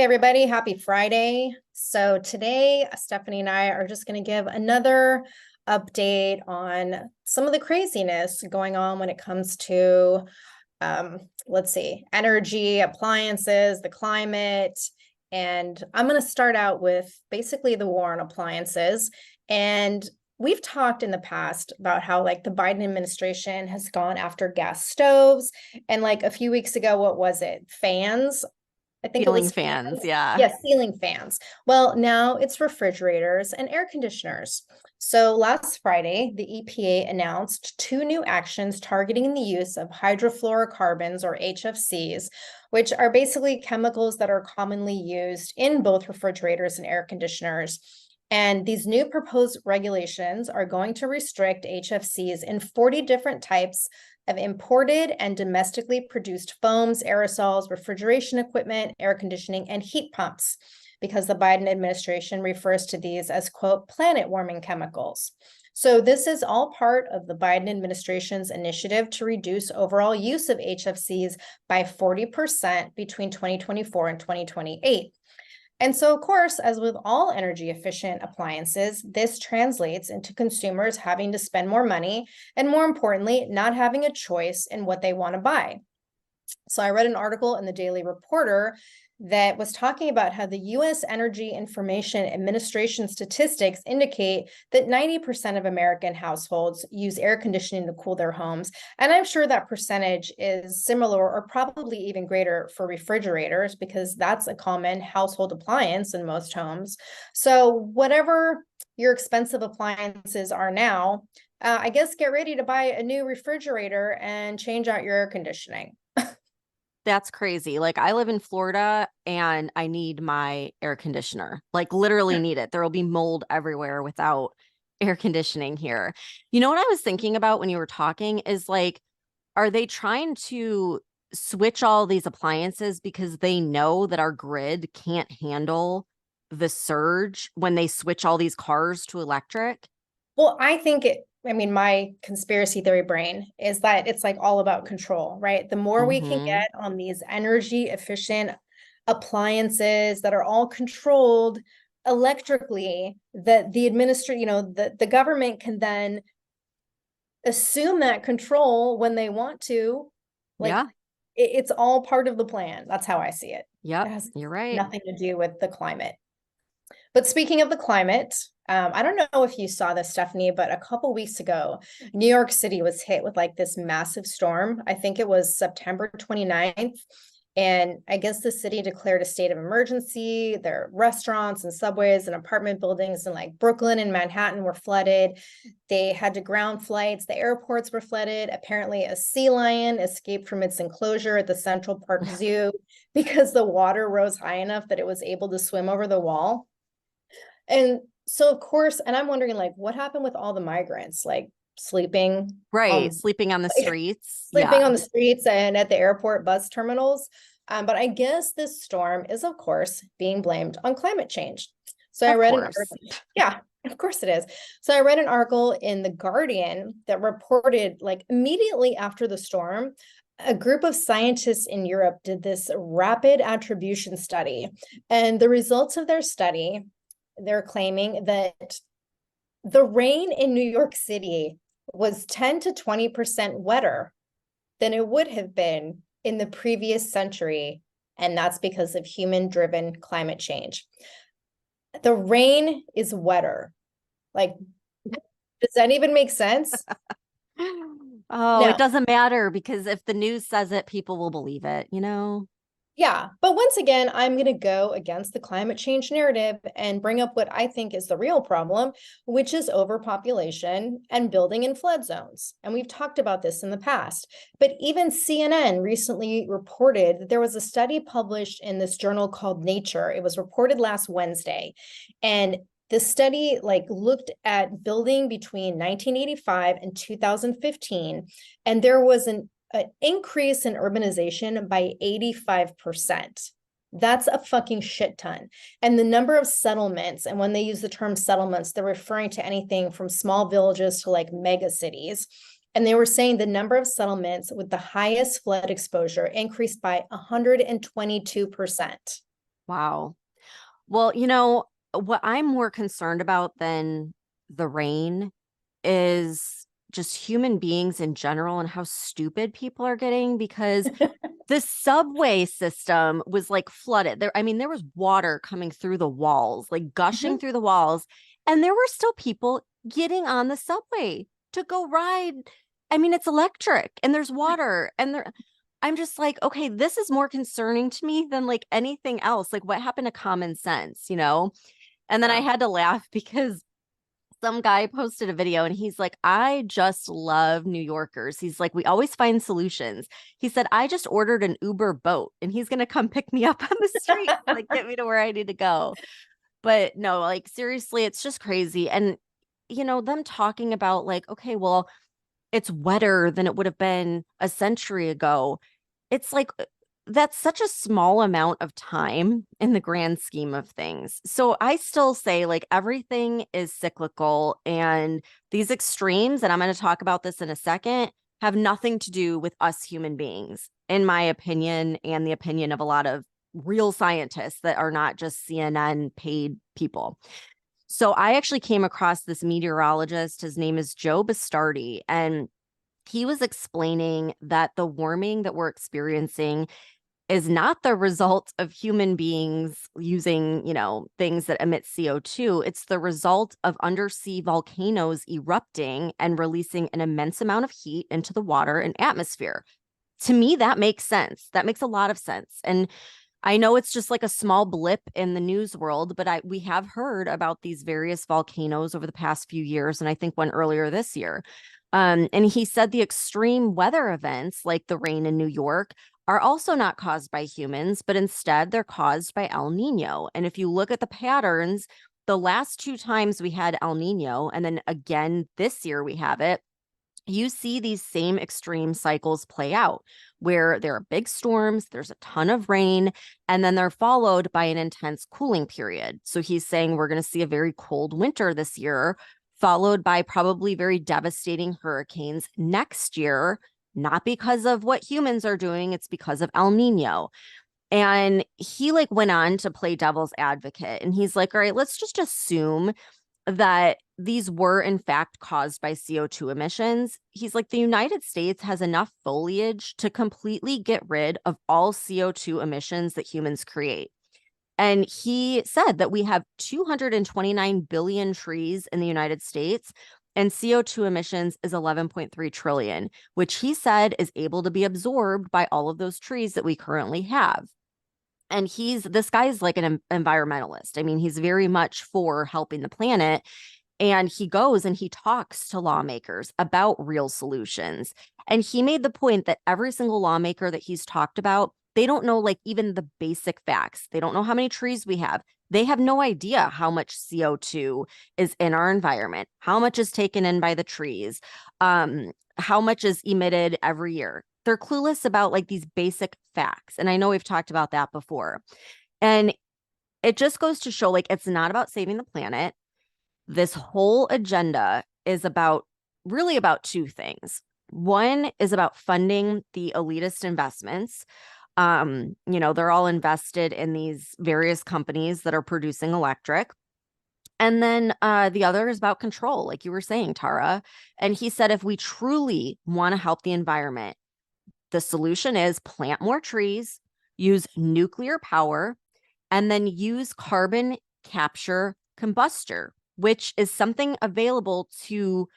everybody, happy Friday. So today, Stephanie and I are just going to give another update on some of the craziness going on when it comes to, let's see, energy, appliances, the climate. And I'm going to start out with basically the war on appliances. And we've talked in the past about how like the Biden administration has gone after gas stoves. And like a few weeks ago, what was it? Fans. I think it Ceiling was fans, fans. yeah. Yes, ceiling fans. Well, now it's refrigerators and air conditioners. So last Friday, the EPA announced two new actions targeting the use of hydrofluorocarbons or HFCs, which are basically chemicals that are commonly used in both refrigerators and air conditioners. And these new proposed regulations are going to restrict HFCs in 40 different types of imported and domestically produced foams, aerosols, refrigeration equipment, air conditioning, and heat pumps, because the Biden administration refers to these as, quote, planet warming chemicals. So this is all part of the Biden administration's initiative to reduce overall use of HFCs by 40% between 2024 and 2028. And so, of course, as with all energy efficient appliances, this translates into consumers having to spend more money and, more importantly, not having a choice in what they want to buy. So I read an article in the Daily Reporter that was talking about how the US Energy Information Administration statistics indicate that 90% of American households use air conditioning to cool their homes. And I'm sure that percentage is similar or probably even greater for refrigerators, because that's a common household appliance in most homes. So whatever your expensive appliances are now, I guess get ready to buy a new refrigerator and change out your air conditioning. That's crazy. Like I live in Florida and I need my air conditioner. Like literally need it. There will be mold everywhere without air conditioning here. You know what I was thinking about when you were talking is like, are they trying to switch all these appliances because they know that our grid can't handle the surge when they switch all these cars to electric? Well, I mean, my conspiracy theory brain is that it's like all about control, right? The more we can Mm-hmm. get on these energy efficient appliances that are all controlled electrically, that the government can then assume that control when they want to. Like Yeah. it's all part of the plan. That's how I see it. It Yep. has You're right. nothing to do with the climate. But speaking of the climate, I don't know if you saw this, Stephanie, but a couple weeks ago, New York City was hit with like this massive storm. I think it was September 29th. And I guess the city declared a state of emergency. Their restaurants and subways and apartment buildings in like Brooklyn and Manhattan were flooded. They had to ground flights. The airports were flooded. Apparently, a sea lion escaped from its enclosure at the Central Park Zoo because the water rose high enough that it was able to swim over the wall. And so, of course, and I'm wondering, like, what happened with all the migrants, like sleeping Right. on Sleeping on the like, streets. sleeping Yeah. on the streets and at the airport bus terminals? But I guess this storm is, of course, being blamed on climate change. So I Of read an course. article. Yeah, of course it is. So I read an article in The Guardian that reported, like, immediately after the storm, a group of scientists in Europe did this rapid attribution study. And the results of their study, they're claiming that the rain in New York City was 10 to 20% wetter than it would have been in the previous century. And that's because of human driven climate change. The rain is wetter. Like, does that even make sense? Oh, it No. doesn't matter because if the news says it, people will believe it, you know? Yeah, but once again, I'm going to go against the climate change narrative and bring up what I think is the real problem, which is overpopulation and building in flood zones. And we've talked about this in the past. But even CNN recently reported that there was a study published in this journal called Nature. It was reported last Wednesday. And the study like looked at building between 1985 and 2015, and there was an increase in urbanization by 85%. That's a fucking shit ton. And the number of settlements, and when they use the term settlements, they're referring to anything from small villages to like mega cities. And they were saying the number of settlements with the highest flood exposure increased by 122%. Wow. Well, what I'm more concerned about than the rain is just human beings in general and how stupid people are getting, because the subway system was like flooded. There, I mean, there was water coming through the walls, like gushing Mhm. through the walls, and there were still people getting on the subway to go ride. I mean, it's electric and there's water and there I'm just like, okay, this is more concerning to me than like anything else. Like what happened to common sense, you know? And then I Yeah. had to laugh because some guy posted a video and he's like, I just love New Yorkers. He's like, we always find solutions. He said, I just ordered an Uber boat and he's going to come pick me up on the street, like get me to where I need to go. But no, like seriously, it's just crazy. And, them talking about like, okay, well, it's wetter than it would have been a century ago. It's like that's such a small amount of time in the grand scheme of things. So I still say like everything is cyclical, and these extremes, and I'm going to talk about this in a second, have nothing to do with us human beings, in my opinion, and the opinion of a lot of real scientists that are not just CNN paid people. So I actually came across this meteorologist. His name is Joe Bastardi, and he was explaining that the warming that we're experiencing is not the result of human beings using, things that emit CO2. It's the result of undersea volcanoes erupting and releasing an immense amount of heat into the water and atmosphere. To me, that makes sense. That makes a lot of sense. And I know it's just like a small blip in the news world, but we have heard about these various volcanoes over the past few years, and I think one earlier this year. And he said the extreme weather events like the rain in New York are also not caused by humans, but instead they're caused by El Nino. And if you look at the patterns, the last two times we had El Nino, and then again this year we have it, you see these same extreme cycles play out where there are big storms, there's a ton of rain, and then they're followed by an intense cooling period. So he's saying we're going to see a very cold winter this year, followed by probably very devastating hurricanes next year, not because of what humans are doing, it's because of El Nino. And he like went on to play devil's advocate, and he's like, all right, let's just assume that these were in fact caused by CO2 emissions. He's like, the United States has enough foliage to completely get rid of all CO2 emissions that humans create. And he said that we have 229 billion trees in the United States, and CO2 emissions is 11.3 trillion, which he said is able to be absorbed by all of those trees that we currently have. And this guy's like an environmentalist. I mean, he's very much for helping the planet. And he goes and he talks to lawmakers about real solutions. And he made the point that every single lawmaker that he's talked about, they don't know like even the basic facts. They don't know how many trees we have. They have no idea how much CO2 is in our environment, how much is taken in by the trees, how much is emitted every year. They're clueless about like these basic facts. And I know we've talked about that before. And it just goes to show like it's not about saving the planet. This whole agenda is really about two things. One is about funding the elitist investments. They're all invested in these various companies that are producing electric. And then the other is about control, like you were saying, Tara. And he said if we truly want to help the environment, the solution is plant more trees, use nuclear power, and then use carbon capture combustor, which is something available to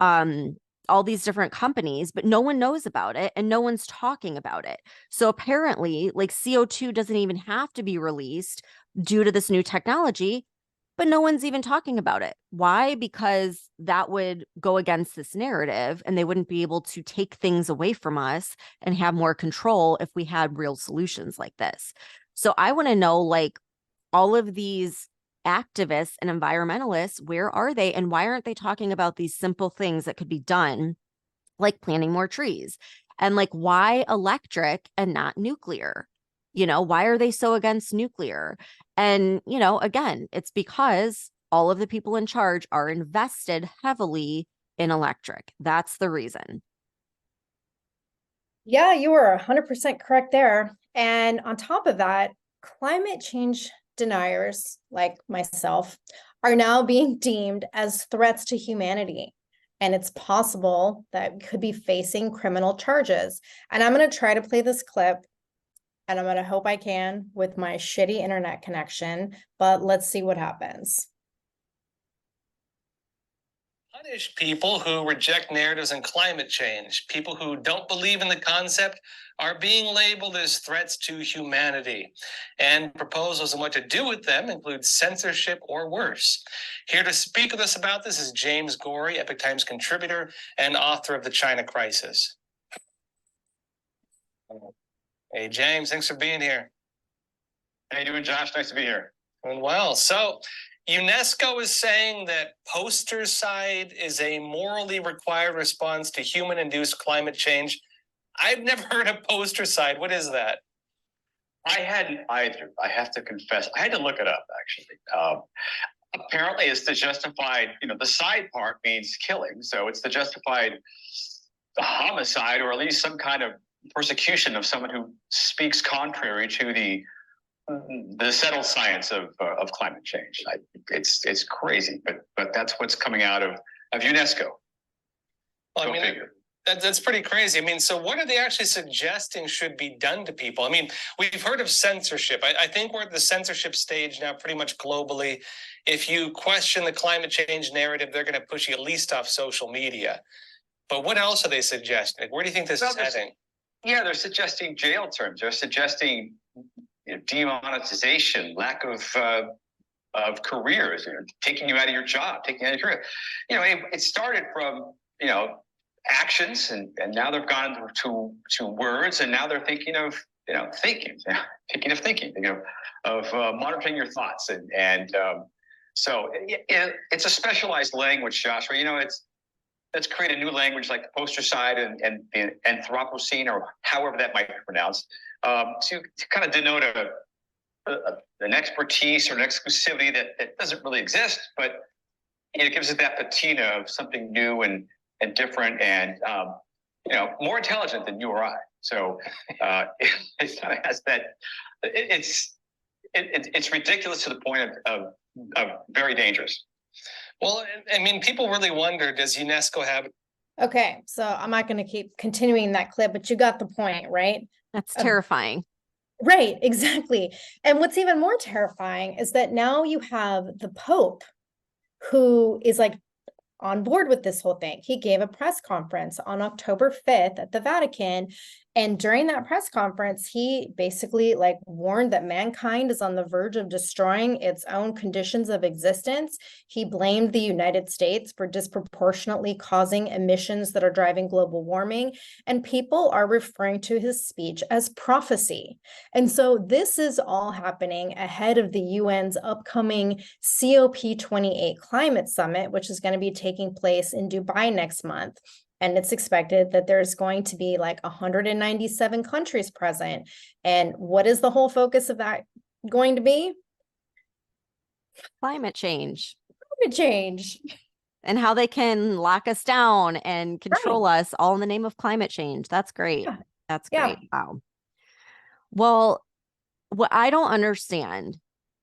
all these different companies, but no one knows about it and no one's talking about it. So apparently, like CO2 doesn't even have to be released due to this new technology, but no one's even talking about it. Why? Because that would go against this narrative and they wouldn't be able to take things away from us and have more control if we had real solutions like this. So I want to know, like, all of these activists and environmentalists, where are they and why aren't they talking about these simple things that could be done, like planting more trees? And like, why electric and not nuclear? Why are they so against nuclear? And, again, it's because all of the people in charge are invested heavily in electric. That's the reason. Yeah, you were 100% correct there. And on top of that, climate change deniers, like myself, are now being deemed as threats to humanity. And it's possible that we could be facing criminal charges. And I'm going to try to play this clip, and I'm going to hope I can with my shitty internet connection, but let's see what happens. Punish people who reject narratives on climate change. People who don't believe in the concept are being labeled as threats to humanity. And proposals on what to do with them include censorship or worse. Here to speak with us about this is James Gorey, Epoch Times contributor and author of The China Crisis. Hey, James, thanks for being here. How you doing, Josh? Nice to be here. Doing well. So, UNESCO is saying that postercide is a morally required response to human-induced climate change. I've never heard of postercide. What is that? I hadn't either. I have to confess. I had to look it up, actually. Apparently, it's the justified, the side part means killing. So it's the justified homicide, or at least some kind of persecution of someone who speaks contrary to the settled science of climate change. It's crazy, but that's what's coming out of UNESCO. Well, I mean, that's pretty crazy. I mean, so what are they actually suggesting should be done to people? I mean, we've heard of censorship. I think we're at the censorship stage now pretty much globally. If you question the climate change narrative, they're going to push you at least off social media. But what else are they suggesting? Where do you think this is heading? Yeah, they're suggesting jail terms. They're suggesting demonetization, lack of careers, taking you out of your job, taking you out of your career. It started from actions, and now they've gone to words, and now they're thinking of thinking, of monitoring your thoughts, and so it's a specialized language, Joshua. Let's create a new language like the postercide and the Anthropocene, or however that might be pronounced, to kind of denote an expertise or an exclusivity that doesn't really exist, but it gives it that patina of something new and different and more intelligent than you or I. So it kind of has that. It's ridiculous to the point of very dangerous. Well, I mean, people really wonder, does UNESCO have... Okay, so I'm not going to keep continuing that clip, but you got the point, right? That's terrifying. Right, exactly. And what's even more terrifying is that now you have the Pope, who is like on board with this whole thing. He gave a press conference on October 5th at the Vatican. And during that press conference, he basically warned that mankind is on the verge of destroying its own conditions of existence. He blamed the United States for disproportionately causing emissions that are driving global warming. And people are referring to his speech as prophecy. And so this is all happening ahead of the UN's upcoming COP28 climate summit, which is going to be taking place in Dubai next month. And it's expected that there's going to be 197 countries present. And what is the whole focus of that going to be? Climate change. Climate change. And how they can lock us down and control us all in the name of climate change. That's great. Yeah. That's great. Yeah. Wow. Well, what I don't understand,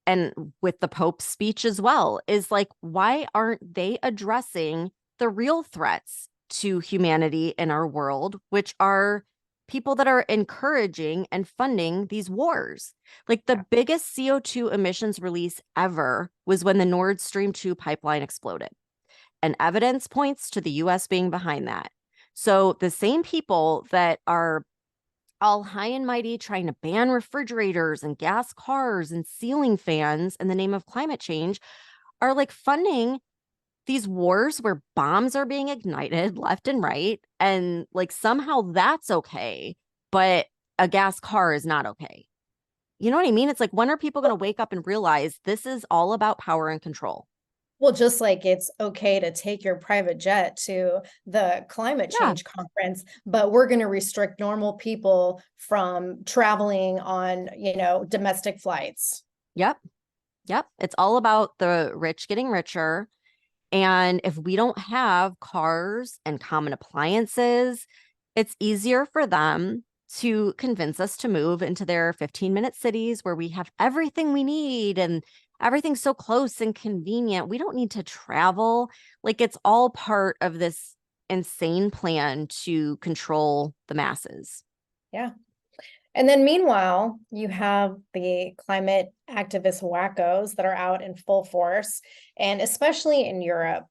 and with the Pope's speech as well, is why aren't they addressing the real threats to humanity in our world, which are people that are encouraging and funding these wars? The biggest CO2 emissions release ever was when the Nord Stream 2 pipeline exploded. And evidence points to the US being behind that. So the same people that are all high and mighty trying to ban refrigerators and gas cars and ceiling fans in the name of climate change are funding these wars where bombs are being ignited left and right. And somehow that's okay, but a gas car is not okay. You know what I mean? It's when are people going to wake up and realize this is all about power and control? Well, just like it's okay to take your private jet to the climate change conference, but we're going to restrict normal people from traveling on, domestic flights. Yep. It's all about the rich getting richer. And if we don't have cars and common appliances, it's easier for them to convince us to move into their 15-minute cities where we have everything we need and everything's so close and convenient. We don't need to travel. Like, it's all part of this insane plan to control the masses. Yeah. And then meanwhile, you have the climate activist wackos that are out in full force, and especially in Europe,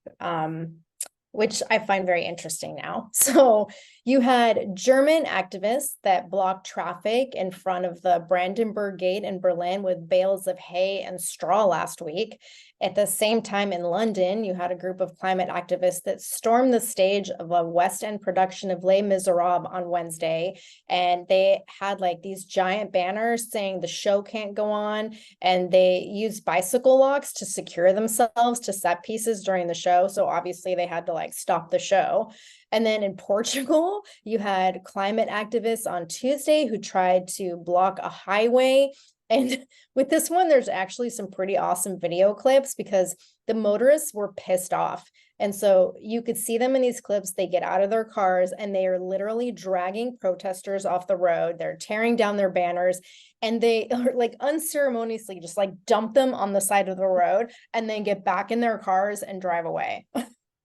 which I find very interesting now. So you had German activists that blocked traffic in front of the Brandenburg Gate in Berlin with bales of hay and straw last week. At the same time in London, you had a group of climate activists that stormed the stage of a West End production of Les Miserables on Wednesday. And they had like these giant banners saying the show can't go on. And they used bicycle locks to secure themselves to set pieces during the show. So obviously they had to like stop the show. And then in Portugal, you had climate activists on Tuesday who tried to block a highway. And with this one, there's actually some pretty awesome video clips because the motorists were pissed off. And so you could see them in these clips. They get out of their cars and they are literally dragging protesters off the road. They're tearing down their banners and they are like unceremoniously just like dump them on the side of the road and then get back in their cars and drive away.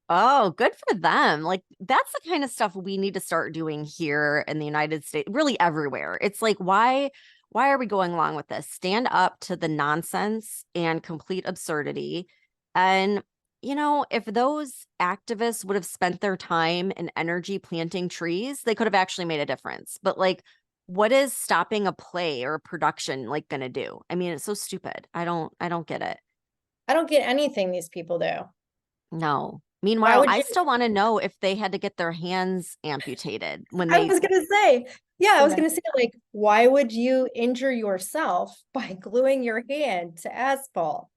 Oh, good for them. Like, that's the kind of stuff we need to start doing here in the United States, really everywhere. It's like, why are we going along with this? Stand up to the nonsense and complete absurdity. And, you know, if those activists would have spent their time and energy planting trees, they could have actually made a difference. But like, what is stopping a play or a production like going to do? I mean, it's so stupid. I don't get it. I don't get anything these people do. No. Meanwhile, would I you- still want to know if they had to get their hands amputated when I they was gonna say, yeah, I was Okay. gonna say, like, why would you injure yourself by gluing your hand to asphalt?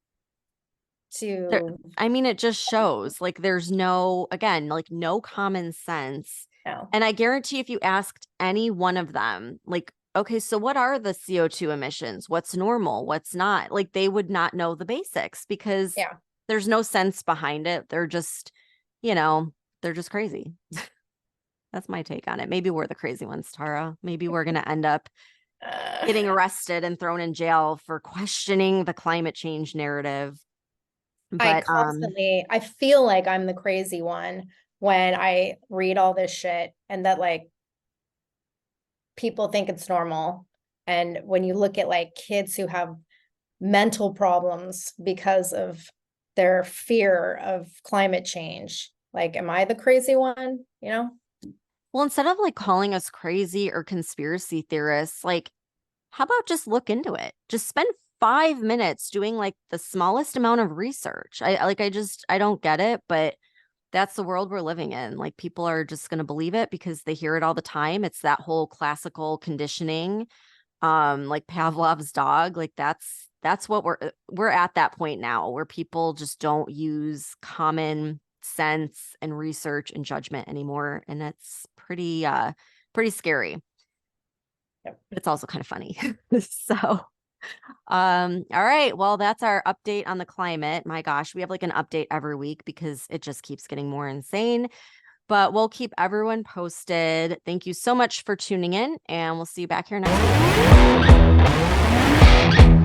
I mean, it just shows like there's no, again, like no common sense. No. And I guarantee if you asked any one of them, like, okay, so what are the CO2 emissions? What's normal? What's not? Like, they would not know the basics because Yeah. there's no sense behind it. They're just, you know, they're just crazy. That's my take on it. Maybe we're the crazy ones, Tara. Maybe we're going to end up getting arrested and thrown in jail for questioning the climate change narrative. I But constantly, I feel like I'm the crazy one when I read all this shit and that like people think it's normal. And when you look at like kids who have mental problems because of their fear of climate change, like, am I the crazy one? You know? well, instead of like calling us crazy or conspiracy theorists, like, how about just look into it? Just spend 5 minutes doing like the smallest amount of research. I don't get it, but that's the world we're living in. Like, people are just going to believe it because they hear it all the time. It's that whole classical conditioning, like Pavlov's dog. Like, that's what we're at that point now where people just don't use common sense and research and judgment anymore. And it's pretty scary. Yep. But it's also kind of funny. So, all right. Well, that's our update on the climate. My gosh, we have like an update every week because it just keeps getting more insane. But we'll keep everyone posted. Thank you so much for tuning in, and we'll see you back here next week.